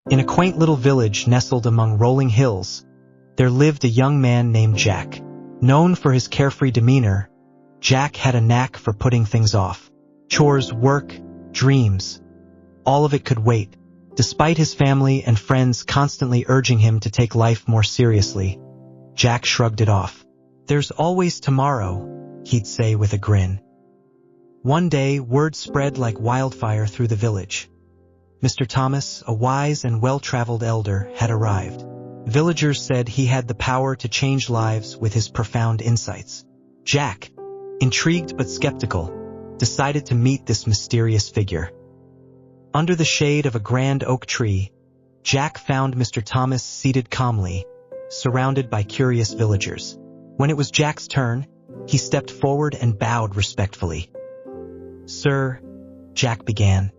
In a quaint little village nestled among rolling hills, there lived a young man named Jack. Known for his carefree demeanor, Jack had a knack for putting things off. Chores, work, dreams, all of it could wait, despite his family and friends constantly urging him to take life more seriously. Jack shrugged it off. "There's always tomorrow," he'd say with a grin. One day, word spread like wildfire through the village. Mr. Thomas, a wise and well-traveled elder, had arrived. Villagers said he had the power to change lives with his profound insights. Jack, intrigued but skeptical, decided to meet this mysterious figure. Under the shade of a grand oak tree, Jack found Mr. Thomas seated calmly, surrounded by curious villagers. When it was Jack's turn, he stepped forward and bowed respectfully. "Sir," Jack began,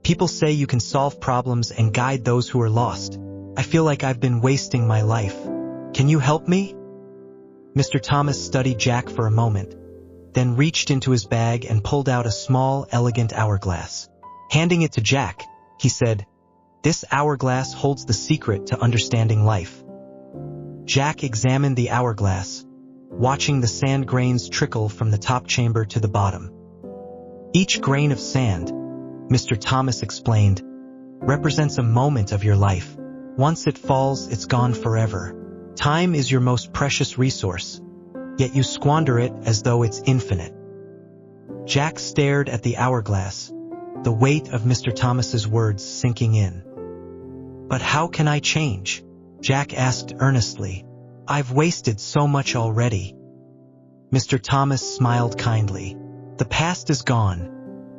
"people say you can solve problems and guide those who are lost. I feel like I've been wasting my life. Can you help me?" Mr. Thomas studied Jack for a moment, then reached into his bag and pulled out a small, elegant hourglass. Handing it to Jack, he said, "This hourglass holds the secret to understanding life." Jack examined the hourglass, watching the sand grains trickle from the top chamber to the bottom. "Each grain of sand," Mr. Thomas explained, "represents a moment of your life. Once it falls, it's gone forever. Time is your most precious resource, yet you squander it as though it's infinite." Jack stared at the hourglass, the weight of Mr. Thomas's words sinking in. "But how can I change?" Jack asked earnestly. "I've wasted so much already." Mr. Thomas smiled kindly. "The past is gone,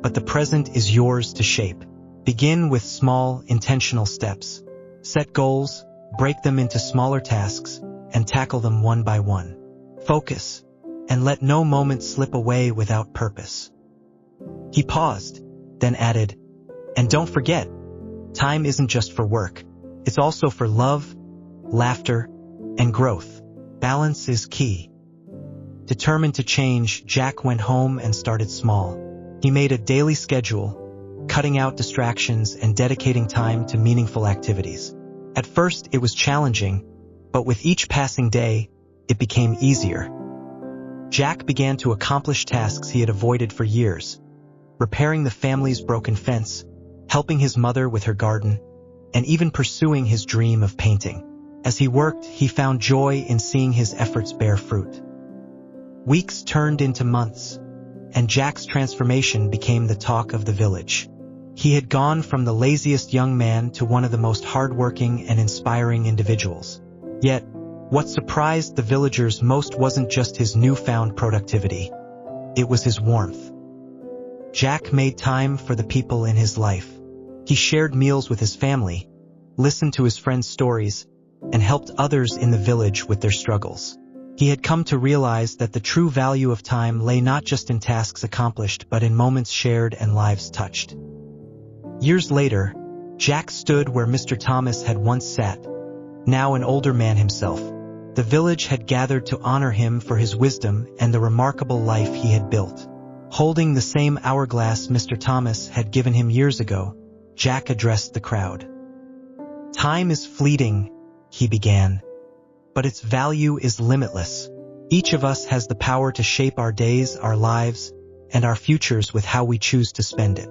but the present is yours to shape. Begin with small, intentional steps. Set goals, break them into smaller tasks, and tackle them one by one. Focus, and let no moment slip away without purpose." He paused, then added, "And don't forget, time isn't just for work. It's also for love, laughter, and growth. Balance is key." Determined to change, Jack went home and started small. He made a daily schedule, cutting out distractions and dedicating time to meaningful activities. At first, it was challenging, but with each passing day, it became easier. Jack began to accomplish tasks he had avoided for years, repairing the family's broken fence, helping his mother with her garden, and even pursuing his dream of painting. As he worked, he found joy in seeing his efforts bear fruit. Weeks turned into months, and Jack's transformation became the talk of the village. He had gone from the laziest young man to one of the most hardworking and inspiring individuals. Yet, what surprised the villagers most wasn't just his newfound productivity. It was his warmth. Jack made time for the people in his life. He shared meals with his family, listened to his friends' stories, and helped others in the village with their struggles. He had come to realize that the true value of time lay not just in tasks accomplished but in moments shared and lives touched. Years later, Jack stood where Mr. Thomas had once sat, now an older man himself. The village had gathered to honor him for his wisdom and the remarkable life he had built. Holding the same hourglass Mr. Thomas had given him years ago, Jack addressed the crowd. "Time is fleeting," he began, "but its value is limitless. Each of us has the power to shape our days, our lives, and our futures with how we choose to spend it.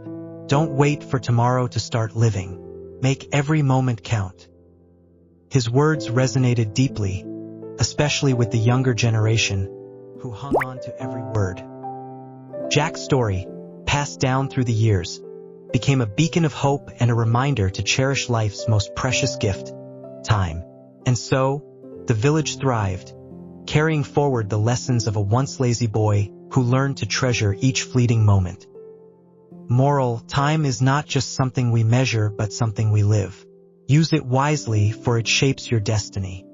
Don't wait for tomorrow to start living. Make every moment count." His words resonated deeply, especially with the younger generation, who hung on to every word. Jack's story, passed down through the years, became a beacon of hope and a reminder to cherish life's most precious gift, time. And so, the village thrived, carrying forward the lessons of a once lazy boy who learned to treasure each fleeting moment. Moral: time is not just something we measure but something we live. Use it wisely, for it shapes your destiny.